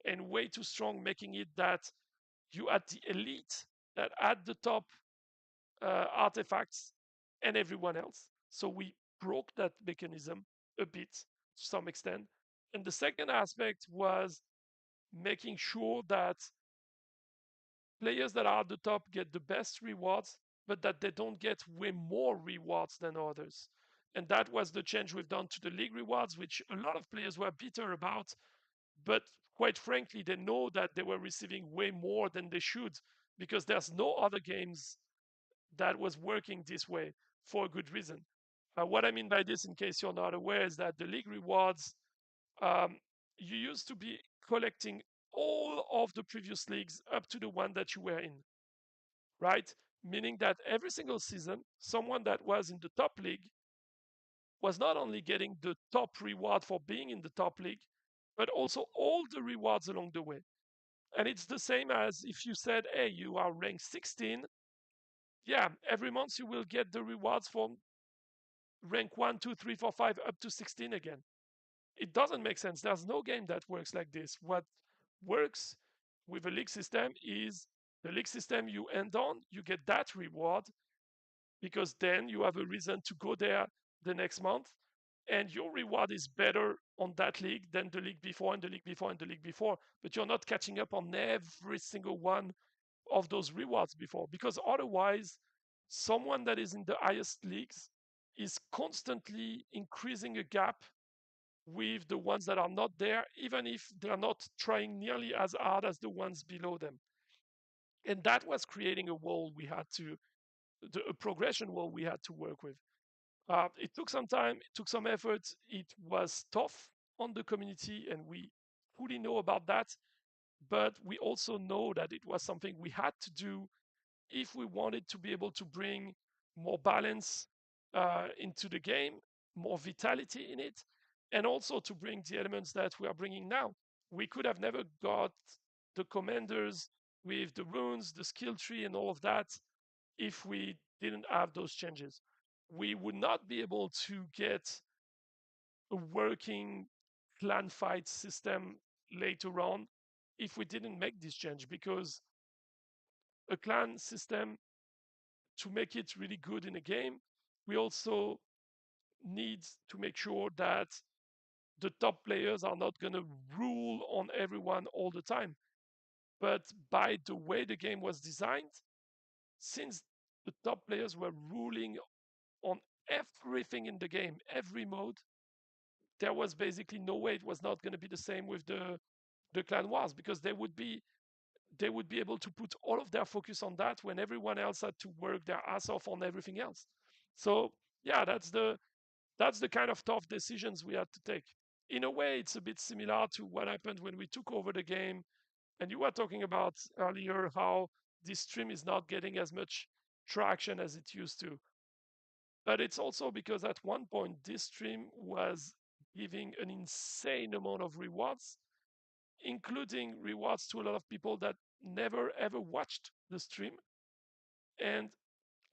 and way too strong, making it that you had the elite that had the top artifacts and everyone else. So we broke that mechanism a bit to some extent. And the second aspect was making sure that players that are at the top get the best rewards, but that they don't get way more rewards than others. And that was the change we've done to the league rewards, which a lot of players were bitter about. But quite frankly, they know that they were receiving way more than they should because there's no other games that was working this way for a good reason. What I mean by this, in case you're not aware, is that the league rewards, um, you used to be collecting all of the previous leagues up to the one that you were in, right? Meaning that every single season, someone that was in the top league was not only getting the top reward for being in the top league, but also all the rewards along the way. And it's the same as if you said, hey, you are ranked 16. Yeah, every month you will get the rewards from rank 1, 2, 3, 4, 5 up to 16 again. It doesn't make sense. There's no game that works like this. What works with a league system is the league system you end on, you get that reward because then you have a reason to go there the next month. And your reward is better on that league than the league before and the league before and the league before. But you're not catching up on every single one of those rewards before because otherwise, someone that is in the highest leagues is constantly increasing a gap with the ones that are not there, even if they're not trying nearly as hard as the ones below them. And that was creating a wall we had to, a progression wall we had to work with. It took some time, it took some effort. It was tough on the community, and we fully know about that. But we also know that it was something we had to do if we wanted to be able to bring more balance into the game, more vitality in it, and also to bring the elements that we are bringing now. We could have never got the commanders with the runes, the skill tree, and all of that if we didn't have those changes. We would not be able to get a working clan fight system later on if we didn't make this change, because a clan system, to make it really good in a game, we also need to make sure that the top players are not going to rule on everyone all the time. But by the way the game was designed, since the top players were ruling on everything in the game, every mode, there was basically no way it was not going to be the same with the clan wars, because they would be able to put all of their focus on that when everyone else had to work their ass off on everything else. So yeah, that's the kind of tough decisions we had to take. In a way, it's a bit similar to what happened when we took over the game. And you were talking about earlier how this stream is not getting as much traction as it used to. But it's also because at one point this stream was giving an insane amount of rewards, including rewards to a lot of people that never ever watched the stream. And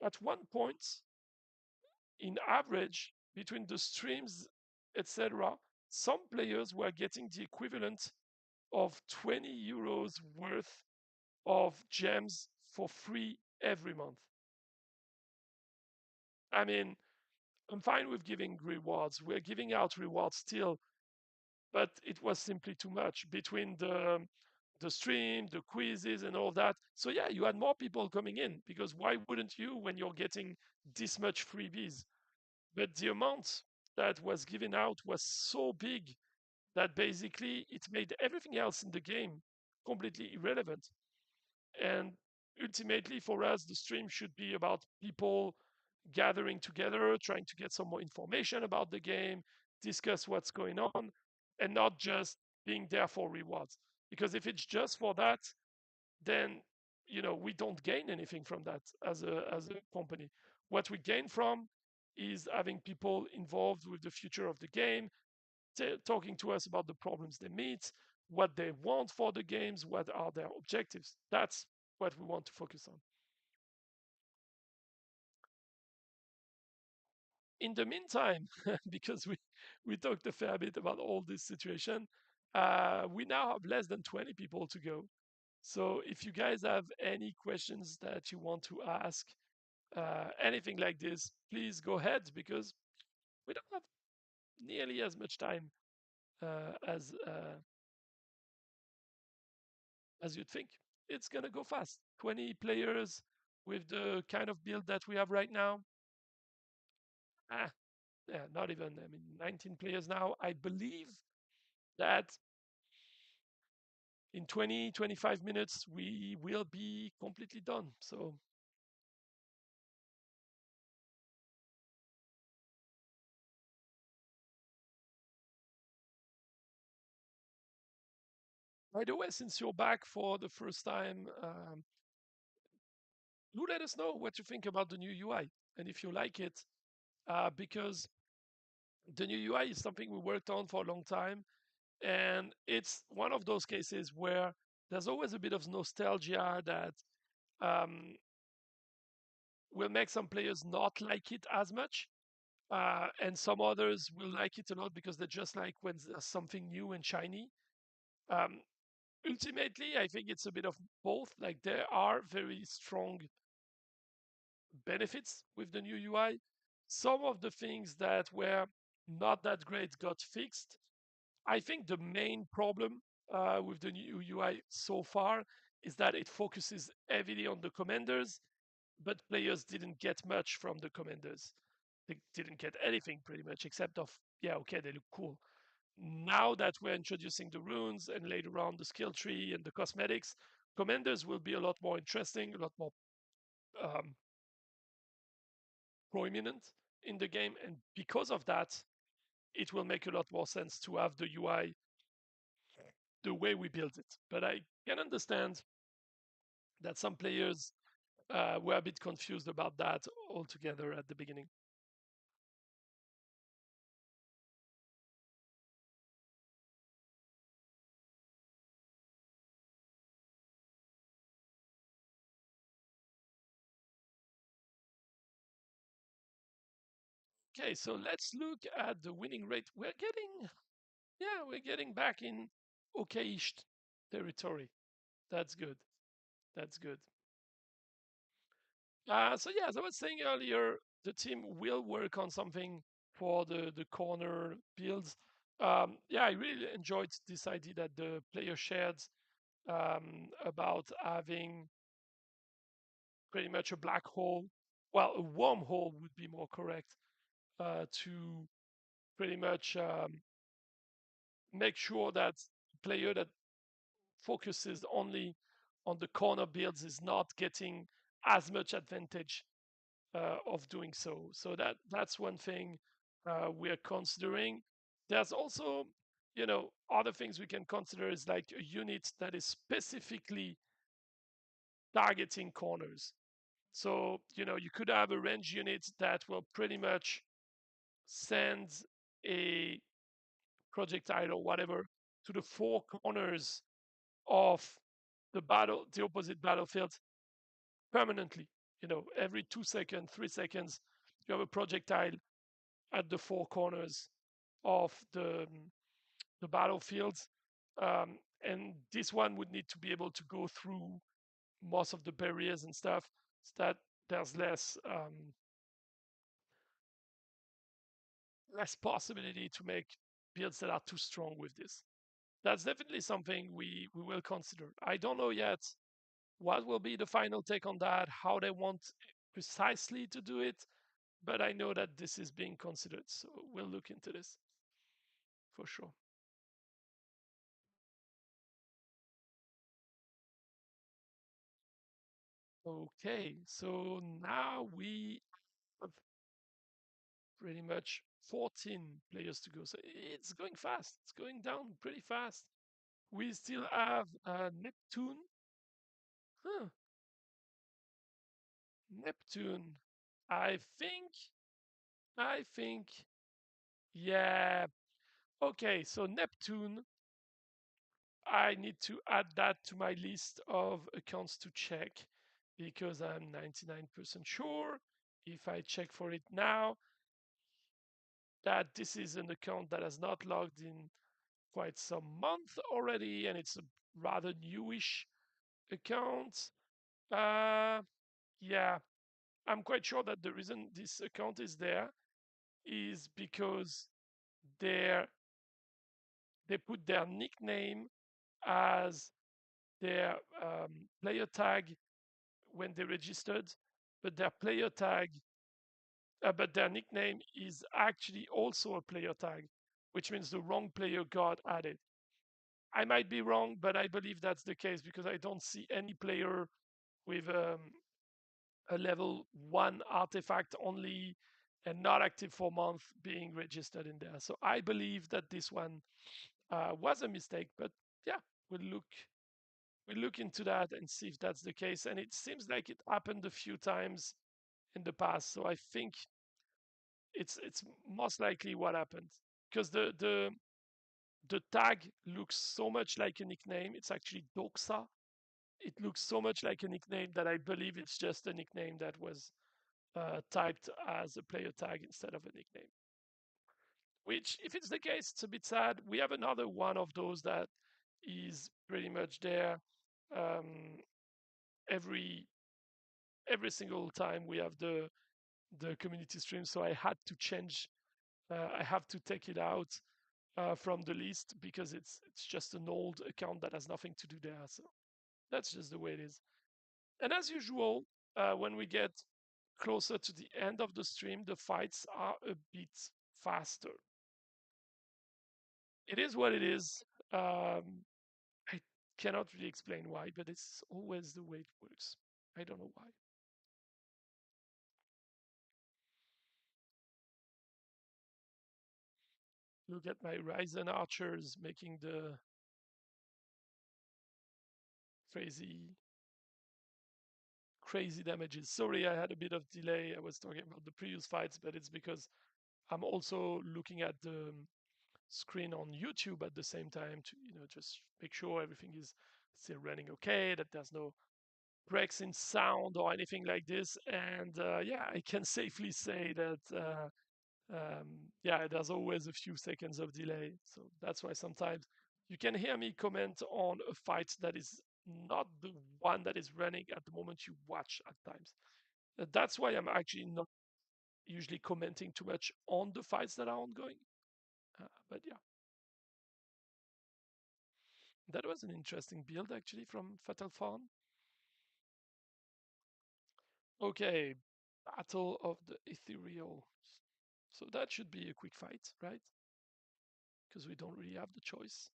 at one point, in average, between the streams, etc., some players were getting the equivalent of 20 euros worth of gems for free every month. I mean, I'm fine with giving rewards. We're giving out rewards still, but it was simply too much between the stream, the quizzes, and all that. So yeah, you had more people coming in, because why wouldn't you when you're getting this much freebies? But the amount that was given out was so big that basically it made everything else in the game completely irrelevant. And ultimately, for us, the stream should be about people gathering together, trying to get some more information about the game, discuss what's going on, and not just being there for rewards. Because if it's just for that, then we don't gain anything from that as a company. What we gain from is having people involved with the future of the game, talking to us about the problems they meet, what they want for the games, what are their objectives. That's what we want to focus on. In the meantime, because we talked a fair bit about all this situation, we now have less than 20 people to go. So if you guys have any questions that you want to ask, anything like this, please go ahead, because we don't have nearly as much time as you'd think. It's gonna go fast. 20 players with the kind of build that we have right now. Ah, yeah, not even. I mean, 19 players now. I believe that in 20, 25 minutes we will be completely done. So by the way, since you're back for the first time, do let us know what you think about the new UI and if you like it, because the new UI is something we worked on for a long time, and it's one of those cases where there's always a bit of nostalgia that um, will make some players not like it as much, and some others will like it a lot because they just like when there's something new and shiny. Um, Ultimately, I think it's a bit of both. Like, there are very strong benefits with the new UI. Some of the things that were not that great got fixed. I think the main problem with the new UI so far is that it focuses heavily on the commanders, but players didn't get much from the commanders. They didn't get anything pretty much, except of, yeah, okay, they look cool. Now that we're introducing the runes and later on the skill tree and the cosmetics, commanders will be a lot more interesting, a lot more um, prominent. in the game, and because of that, it will make a lot more sense to have the UI the way we build it. But I can understand that some players were a bit confused about that altogether at the beginning. Okay, so let's look at the winning rate. We're getting back in okayish territory. That's good. That's good. So yeah, as I was saying earlier, the team will work on something for the corner builds. Yeah, I really enjoyed this idea that the player shared about having pretty much a black hole. Well, a wormhole would be more correct to pretty much make sure that player that focuses only on the corner builds is not getting as much advantage of doing so. So that's one thing we are considering. There's also, other things we can consider is like a unit that is specifically targeting corners. So, you could have a range unit that will pretty much send a projectile or whatever to the four corners of the opposite battlefield permanently. Every 2 seconds, 3 seconds, you have a projectile at the four corners of the battlefield, and this one would need to be able to go through most of the barriers and stuff, so that there's less possibility to make builds that are too strong with this. That's definitely something we will consider. I don't know yet what will be the final take on that, how they want precisely to do it, but I know that this is being considered, so we'll look into this for sure. Okay, so now we have pretty much 14 players to go. So it's going fast. It's going down pretty fast. We still have Neptune. Huh, Neptune. I think, I think, yeah. Okay, so Neptune, I need to add that to my list of accounts to check because I'm 99% sure if I check for it now that this is an account that has not logged in quite some month already, and it's a rather newish account. Uh, yeah, I'm quite sure that the reason this account is there is because they they put their nickname as their player tag when they registered, but but their nickname is actually also a player tag, which means the wrong player got added. I might be wrong, but I believe that's the case because I don't see any player with a level 1 artifact only and not active for a month being registered in there. So I believe that this one was a mistake, but yeah, we'll look we'll look into that and see if that's the case. And it seems like it happened a few times in the past, so I think it's most likely what happened because the tag looks so much like a nickname. It's actually Doxa. It looks so much like a nickname that I believe it's just a nickname that was typed as a player tag instead of a nickname. Which, if it's the case, it's a bit sad. We have another one of those that is pretty much there um, every every single time we have the community stream. So I had to change. I have to take it out from the list because it's just an old account that has nothing to do there. So that's just the way it is. And as usual, when we get closer to the end of the stream, the fights are a bit faster. It is what it is. I cannot really explain why, but it's always the way it works. I don't know why. Look at my Ryzen archers making the crazy, crazy damages. Sorry, I had a bit of delay. I was talking about the previous fights, but it's because I'm also looking at the screen on YouTube at the same time to, just make sure everything is still running okay, that there's no breaks in sound or anything like this. And yeah, I can safely say that yeah, there's always a few seconds of delay. So that's why sometimes you can hear me comment on a fight that is not the one that is running at the moment you watch at times. That's why I'm actually not usually commenting too much on the fights that are ongoing. But yeah, that was an interesting build actually from Fatal Farm. Okay, Battle of the Ethereal. So that should be a quick fight, right? Because we don't really have the choice.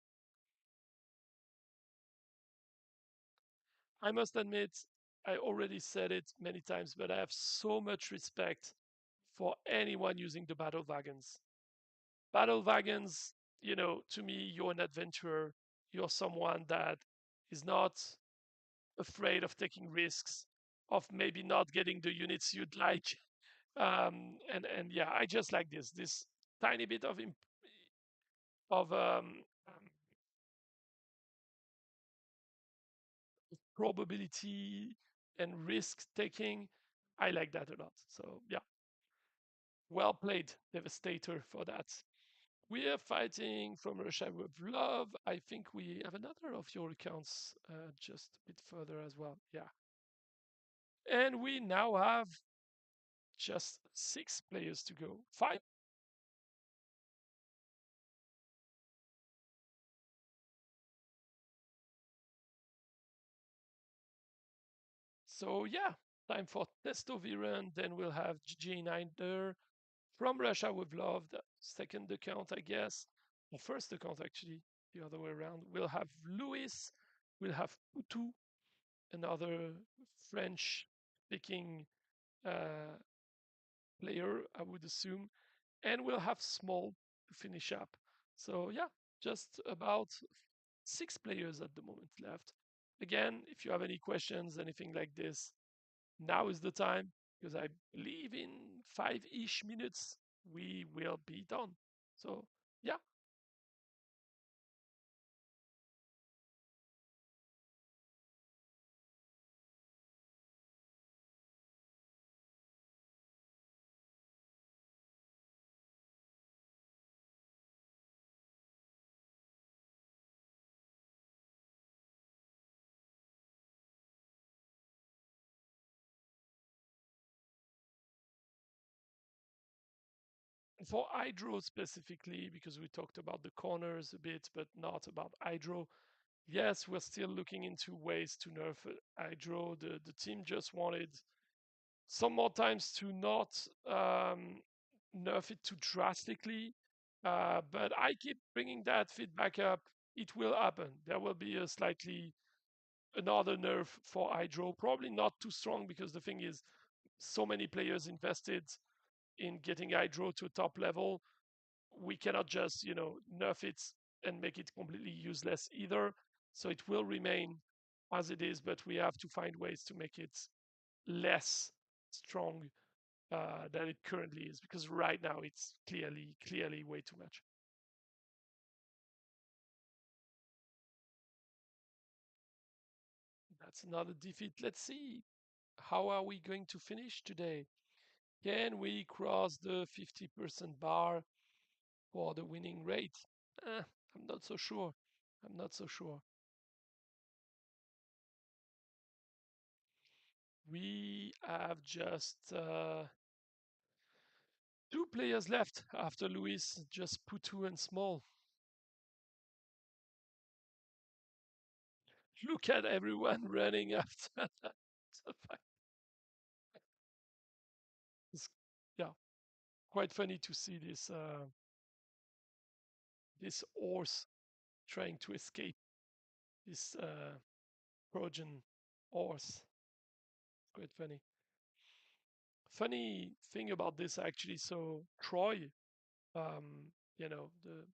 I must admit, I already said it many times, but I have so much respect for anyone using the battle wagons. Battle wagons, to me, you're an adventurer. You're someone that is not afraid of taking risks, of maybe not getting the units you'd like. And yeah, I just like this tiny bit of probability and risk taking. I like that a lot. So yeah, well played, Devastator, for that. We are fighting from Russia with love. I think we have another of your accounts just a bit further as well. Yeah. And we now have just 6 players to go. 5. So yeah, time for Testoviron. Then we'll have GG9 there from Russia with love. The second account, I guess. The first account, actually, the other way around. We'll have Louis. We'll have Putu, another French speaking uh, player, I would assume. And we'll have Small to finish up. So, yeah, just about 6 players at the moment left. Again, if you have any questions, anything like this, now is the time because I believe in 5-ish minutes we will be done. So, yeah. For hydro specifically, because we talked about the corners a bit, but not about hydro. Yes, we're still looking into ways to nerf hydro. The team just wanted some more times to not nerf it too drastically. But I keep bringing that feedback up. It will happen. There will be a slightly another nerf for hydro. Probably not too strong because the thing is, so many players invested in getting hydro to a top level. We cannot just nerf it and make it completely useless either. So it will remain as it is, but we have to find ways to make it less strong than it currently is because right now it's clearly way too much. That's another defeat. Let's see, how are we going to finish today? Can we cross the 50% bar for the winning rate? I'm not so sure. I'm not so sure. We have just 2 players left after Luis, just Putu and Small. Look at everyone running after that. It's, yeah, quite funny to see this horse trying to escape this Trojan horse. Quite funny. Funny thing about this actually. So Troy, the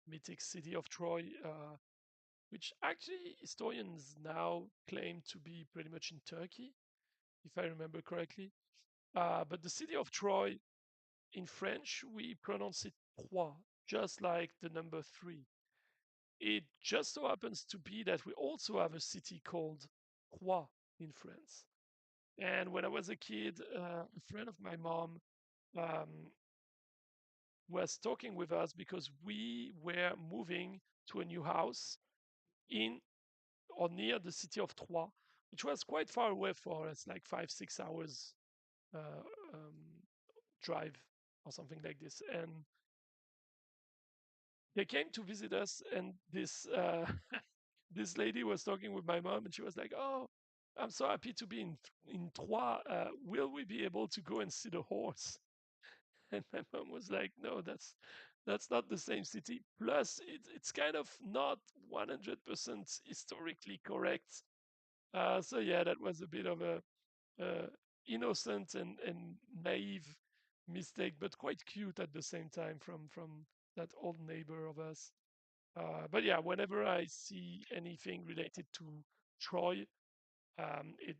mythic city of Troy, which actually historians now claim to be pretty much in Turkey, if I remember correctly. But the city of Troy, in French, we pronounce it trois, just like the number three. It just so happens to be that we also have a city called Troyes in France. And when I was a kid, a friend of my mom um, was talking with us because we were moving to a new house in or near the city of Troyes, which was quite far away for us, like 5, 6 hours uh, um, drive or something like this. And they came to visit us, and this this lady was talking with my mom, and she was like, "Oh, I'm so happy to be in Troyes. Will we be able to go and see the horse?" And my mom was like, "No, that's not the same city. Plus, it's kind of not 100% historically correct." So yeah, that was a bit of a uh, innocent and naive mistake, but quite cute at the same time from that old neighbor of us. But yeah, whenever I see anything related to Troy, it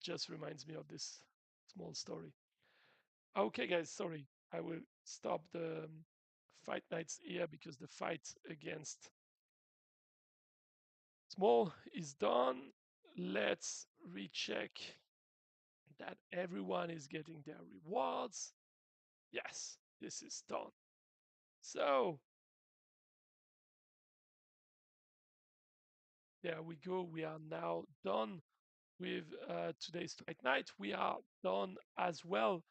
just reminds me of this small story. Okay, guys, sorry. I will stop the fight nights here because the fight against Small is done. Let's recheck that everyone is getting their rewards. Yes, this is done. So there we go. We are now done with today's fight night. We are done as well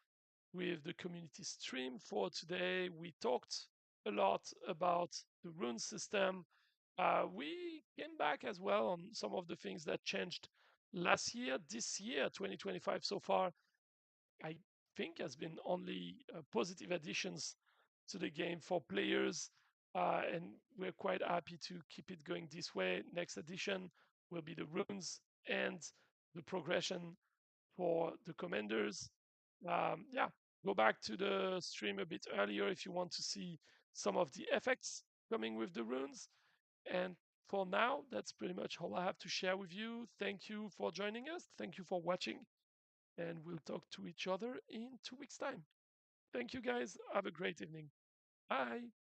with the community stream for today. We talked a lot about the rune system. We came back as well on some of the things that changed last year. This year, 2025 so far, I think has been only positive additions to the game for players. And we're quite happy to keep it going this way. Next edition will be the runes and the progression for the commanders. Yeah, go back to the stream a bit earlier if you want to see some of the effects coming with the runes. And for now, that's pretty much all I have to share with you. Thank you for joining us. Thank you for watching. And we'll talk to each other in 2 weeks' time. Thank you, guys. Have a great evening. Bye.